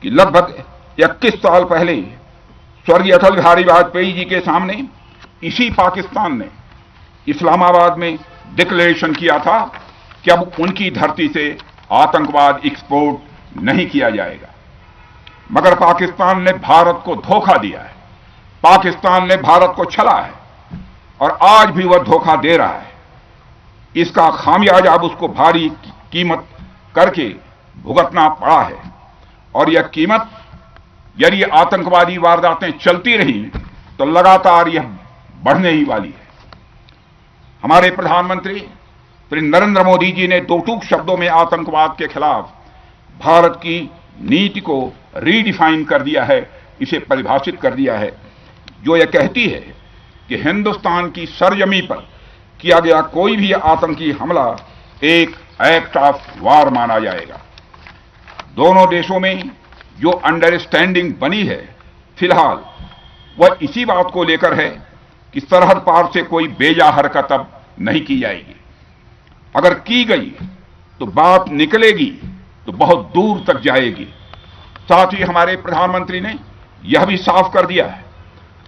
कि लगभग 21 साल पहले स्वर्गीय अटल बिहारी वाजपेयी जी के सामने इसी पाकिस्तान ने इस्लामाबाद में डिक्लेरेशन किया था कि अब उनकी धरती से आतंकवाद एक्सपोर्ट नहीं किया जाएगा। मगर पाकिस्तान ने भारत को धोखा दिया है, पाकिस्तान ने भारत को छला है और आज भी वह धोखा दे रहा है। इसका खामियाजा अब उसको भारी कीमत करके भुगतना पड़ा है और यह कीमत, यदि आतंकवादी वारदातें चलती रही तो लगातार यह बढ़ने ही वाली है। हमारे प्रधानमंत्री श्री नरेंद्र मोदी जी ने दो टूक शब्दों में आतंकवाद के खिलाफ भारत की नीति को रीडिफाइन कर दिया है, इसे परिभाषित कर दिया है, जो यह कहती है कि हिंदुस्तान की सरजमी पर किया गया कोई भी आतंकी हमला एक एक्ट ऑफ वार माना जाएगा। दोनों देशों में जो अंडरस्टैंडिंग बनी है फिलहाल वह इसी बात को लेकर है कि सरहद पार से कोई बेजा हरकत अब नहीं की जाएगी। अगर की गई तो बात निकलेगी तो बहुत दूर तक जाएगी। साथ ही हमारे प्रधानमंत्री ने यह भी साफ कर दिया है,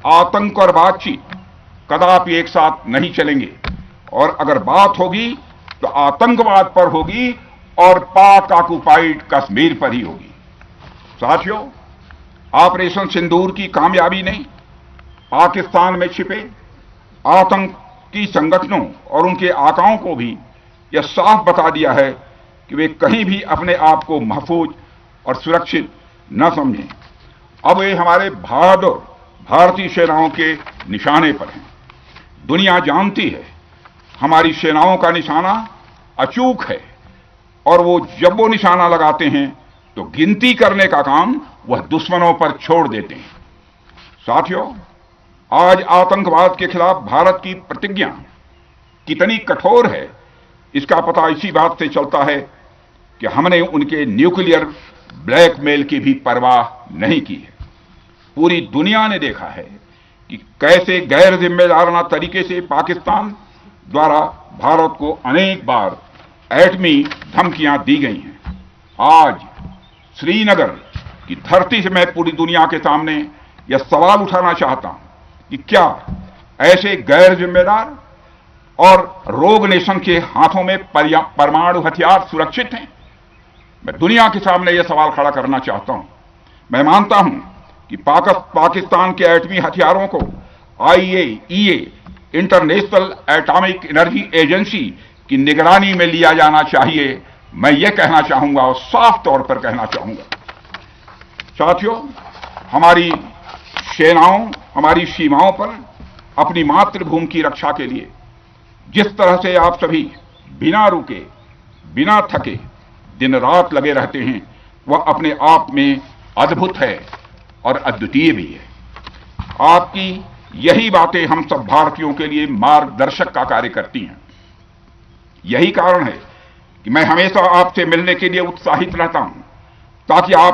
आतंक और बातचीत कदापि एक साथ नहीं चलेंगे और अगर बात होगी तो आतंकवाद पर होगी और पाक ऑक्युपाइड कश्मीर पर ही होगी। साथियों, ऑपरेशन सिंदूर की कामयाबी ने पाकिस्तान में छिपे आतंकी संगठनों और उनके आकाओं को भी यह साफ बता दिया है कि वे कहीं भी अपने आप को महफूज और सुरक्षित न समझें। अब वे हमारे बहादुर भारतीय सेनाओं के निशाने पर हैं। दुनिया जानती है हमारी सेनाओं का निशाना अचूक है और जब वो निशाना लगाते हैं तो गिनती करने का काम वह दुश्मनों पर छोड़ देते हैं। साथियों, आज आतंकवाद के खिलाफ भारत की प्रतिज्ञा कितनी कठोर है इसका पता इसी बात से चलता है कि हमने उनके न्यूक्लियर ब्लैकमेल की भी परवाह नहीं की है। पूरी दुनिया ने देखा है कि कैसे गैर जिम्मेदाराना तरीके से पाकिस्तान द्वारा भारत को अनेक बार एटमी धमकियां दी गई हैं। आज श्रीनगर की धरती से मैं पूरी दुनिया के सामने यह सवाल उठाना चाहता हूं कि क्या ऐसे गैर जिम्मेदार और रोग नेशन के हाथों में परमाणु हथियार सुरक्षित हैं? मैं दुनिया के सामने यह सवाल खड़ा करना चाहता हूं। मैं मानता हूं कि पाकिस्तान के एटमी हथियारों को IAEA international atomic energy agency की निगरानी में लिया जाना चाहिए। मैं यह कहना चाहूंगा और साफ तौर पर कहना चाहूंगा। साथियों, हमारी सेनाओं हमारी सीमाओं पर अपनी मातृभूमि की रक्षा के लिए जिस तरह से आप सभी बिना रुके बिना थके दिन रात लगे रहते हैं वह अपने आप में अद्भुत है और अद्वितीय भी है। आपकी यही बातें हम सब भारतीयों के लिए मार्गदर्शक का कार्य करती हैं। यही कारण है कि मैं हमेशा आपसे मिलने के लिए उत्साहित रहता हूं ताकि आप